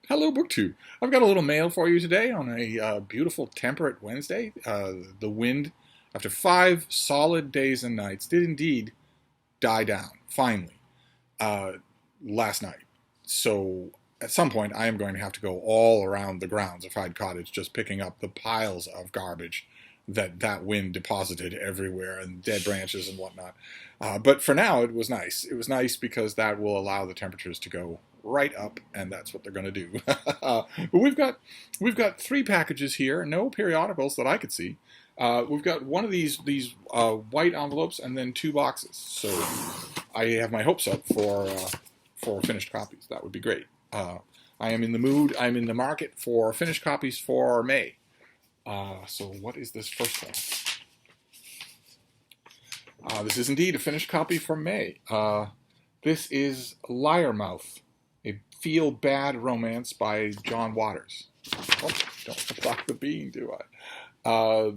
Hello, BookTube. I've got a little mail for you today on a beautiful temperate Wednesday. The wind, after 5 solid days and nights, did indeed die down, finally, last night. So at some point, I am going to have to go all around the grounds of Hyde Cottage just picking up the piles of garbage that wind deposited everywhere and dead branches and whatnot. But for now, it was nice. It was nice because that will allow the temperatures to go right up, and that's what they're going to do. But we've got 3 packages here, no periodicals that I could see. We've got one of these white envelopes and then 2 boxes. So I have my hopes up for finished copies. That would be great. I am in the mood. I'm in the market for finished copies for May. So what is this first one? This is indeed a finished copy for May. This is Liarmouth, a feel-bad romance by John Waters. Oh, don't block the bean, do I?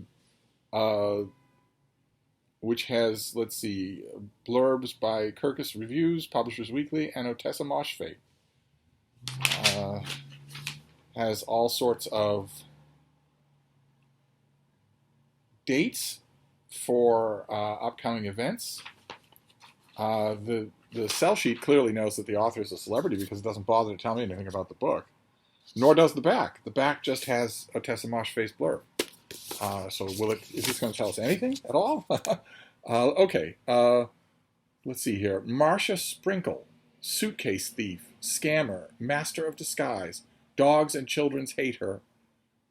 Which has, let's see, blurbs by Kirkus Reviews, Publishers Weekly, and Otessa Moshfegh. Has all sorts of dates for upcoming events. The sell sheet clearly knows that the author is a celebrity because it doesn't bother to tell me anything about the book. Nor does the back. The back just has Otessa Moshfegh's blurb. So is this going to tell us anything at all? Okay. Let's see here. Marcia Sprinkle, suitcase thief, scammer, master of disguise. Dogs and children's hate her.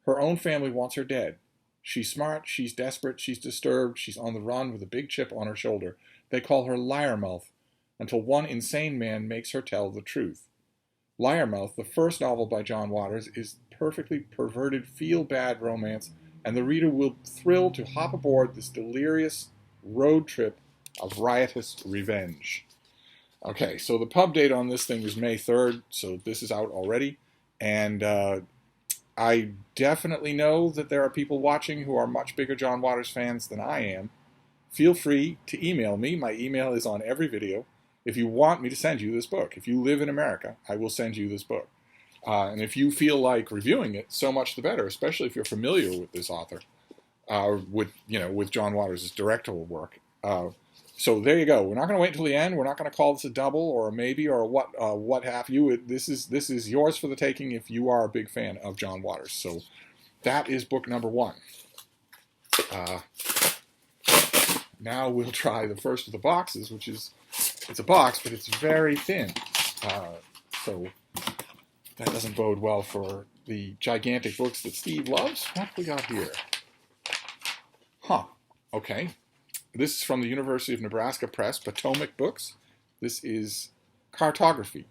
Her own family wants her dead. She's smart, she's desperate, she's disturbed, she's on the run with a big chip on her shoulder. They call her Liarmouth, until one insane man makes her tell the truth. Liarmouth, the first novel by John Waters, is perfectly perverted feel-bad romance, and the reader will thrill to hop aboard this delirious road trip of riotous revenge. Okay, so the pub date on this thing is May 3rd, so this is out already, and I definitely know that there are people watching who are much bigger John Waters fans than I am. Feel free to email me. My email is on every video. If you want me to send you this book, if you live in America, I will send you this book. And if you feel like reviewing it, so much the better, especially if you're familiar with this author, with John Waters' directorial work. So there you go. We're not going to wait until the end. We're not going to call this a double or a maybe or what have you. This is yours for the taking if you are a big fan of John Waters. So that is book number 1. Now we'll try the first of the boxes, which is, it's a box, but it's very thin. So that doesn't bode well for the gigantic books that Steve loves. What have we got here? Okay. This is from the University of Nebraska Press, Potomac Books. This is Cartography,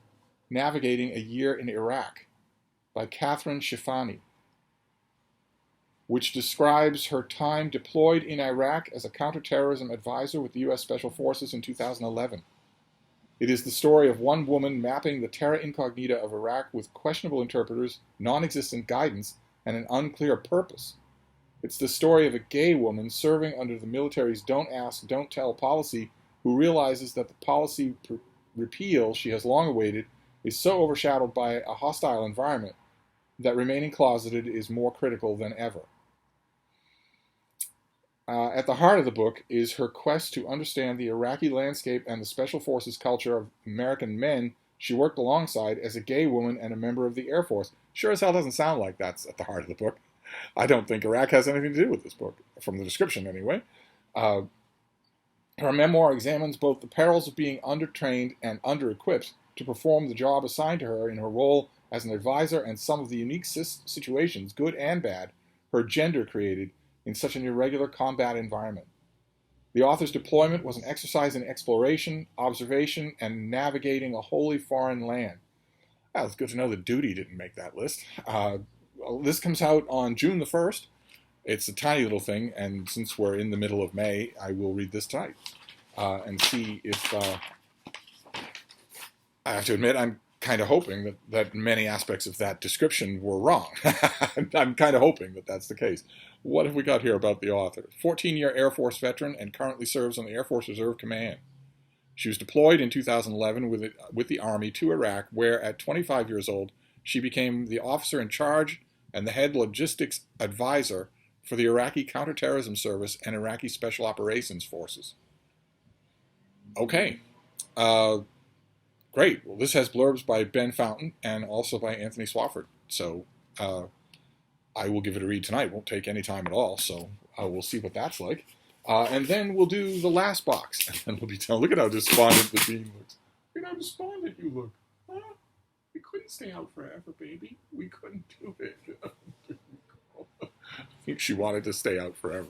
Navigating a Year in Iraq by Catherine Schifani, which describes her time deployed in Iraq as a counterterrorism advisor with the U.S. Special Forces in 2011. It is the story of one woman mapping the terra incognita of Iraq with questionable interpreters, non-existent guidance, and an unclear purpose. It's the story of a gay woman serving under the military's don't ask, don't tell policy who realizes that the policy repeal she has long awaited is so overshadowed by a hostile environment that remaining closeted is more critical than ever. At the heart of the book is her quest to understand the Iraqi landscape and the Special Forces culture of American men she worked alongside as a gay woman and a member of the Air Force. Sure as hell doesn't sound like that's at the heart of the book. I don't think Iraq has anything to do with this book, from the description anyway. Her memoir examines both the perils of being undertrained and under-equipped to perform the job assigned to her in her role as an advisor and some of the unique situations, good and bad, her gender created in such an irregular combat environment. The author's deployment was an exercise in exploration, observation, and navigating a wholly foreign land. Well, it's good to know that duty didn't make that list. This comes out on June the 1st. It's a tiny little thing, and since we're in the middle of May, I will read this tonight and see if... I have to admit, I'm kind of hoping that many aspects of that description were wrong. I'm kind of hoping that that's the case. What have we got here about the author? 14-year Air Force veteran and currently serves on the Air Force Reserve Command. She was deployed in 2011 with the Army to Iraq, where at 25 years old, she became the officer in charge and the head logistics advisor for the Iraqi Counterterrorism Service and Iraqi Special Operations Forces. Okay. Great. Well, this has blurbs by Ben Fountain and also by Anthony Swafford. So I will give it a read tonight. Won't take any time at all. So we'll see what that's like. And then we'll do the last box. And then we'll be telling, look at how despondent the Dean looks. Look at how despondent you look. Huh? We couldn't stay out forever, baby. We couldn't do it. I think she wanted to stay out forever.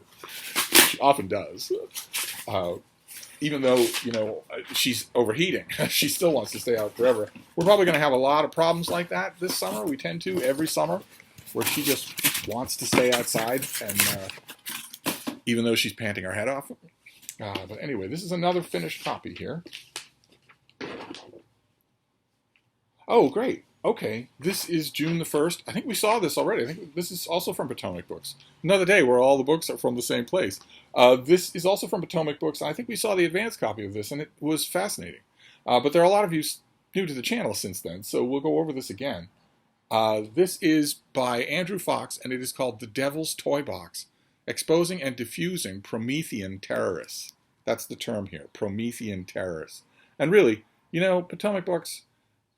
She often does. Even though, she's overheating, she still wants to stay out forever. We're probably going to have a lot of problems like that this summer. We tend to every summer, where she just wants to stay outside, and even though she's panting her head off. But anyway, this is another finished copy here. Oh, great. Okay, this is June the 1st. I think we saw this already. I think this is also from Potomac Books. Another day where all the books are from the same place. This is also from Potomac Books. I think we saw the advanced copy of this, and it was fascinating. But there are a lot of you new to the channel since then, so we'll go over this again. This is by Andrew Fox, and it is called The Devil's Toy Box, Exposing and Diffusing Promethean Terrorists. That's the term here, Promethean Terrorists. And really, Potomac Books,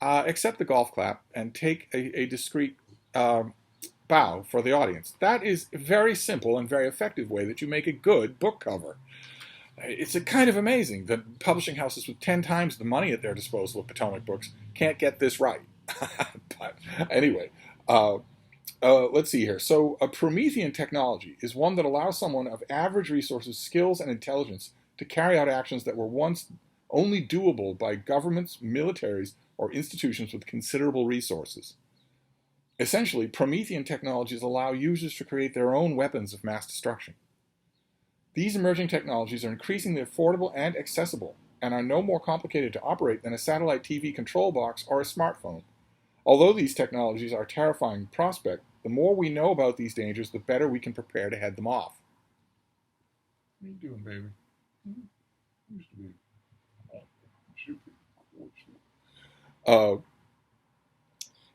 accept the golf clap and take a discreet bow for the audience. That is a very simple and very effective way that you make a good book cover. It's kind of amazing that publishing houses with 10 times the money at their disposal of Potomac Books can't get this right. But anyway, let's see here. So a Promethean technology is one that allows someone of average resources, skills, and intelligence to carry out actions that were once only doable by governments, militaries, or institutions with considerable resources. Essentially, Promethean technologies allow users to create their own weapons of mass destruction. These emerging technologies are increasingly affordable and accessible, and are no more complicated to operate than a satellite TV control box or a smartphone. Although these technologies are a terrifying prospect, the more we know about these dangers, the better we can prepare to head them off. What are you doing, baby? Used to be.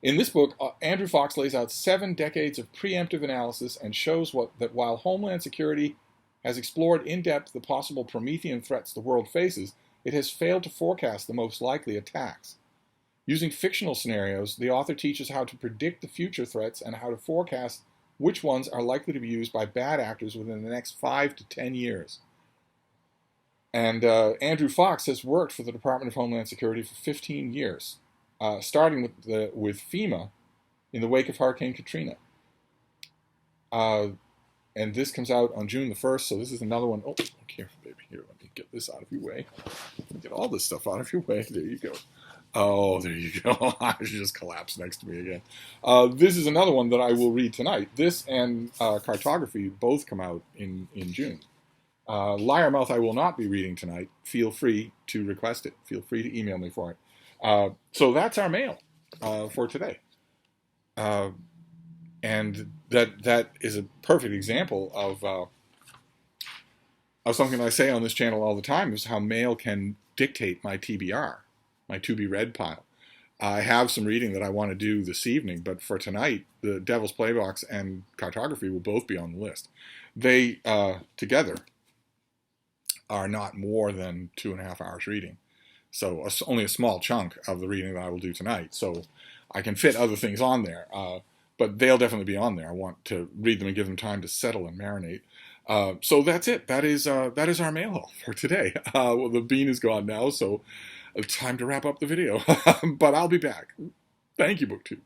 In this book, Andrew Fox lays out 7 decades of preemptive analysis and shows that while Homeland Security has explored in depth the possible Promethean threats the world faces, it has failed to forecast the most likely attacks. Using fictional scenarios, the author teaches how to predict the future threats and how to forecast which ones are likely to be used by bad actors within the next 5 to 10 years. And Andrew Fox has worked for the Department of Homeland Security for 15 years, starting with FEMA in the wake of Hurricane Katrina. And this comes out on June the 1st, so this is another one. Oh, careful, baby. Here, let me get this out of your way. Get all this stuff out of your way. There you go. Oh, there you go. She just collapsed next to me again. This is another one that I will read tonight. This and Cartography both come out in June. Liar Mouth I will not be reading tonight. Feel free to request it. Feel free to email me for it. So that's our mail for today. And that is a perfect example of something I say on this channel all the time, is how mail can dictate my TBR, my to be read pile. I have some reading that I want to do this evening, but for tonight, the Devil's Playbox and Cartography will both be on the list. They, together, are not more than 2.5 hours reading. So only a small chunk of the reading that I will do tonight. So I can fit other things on there, but they'll definitely be on there. I want to read them and give them time to settle and marinate. So that's it. That is our mail haul for today. Well, the bean is gone now, so it's time to wrap up the video. But I'll be back. Thank you, BookTube.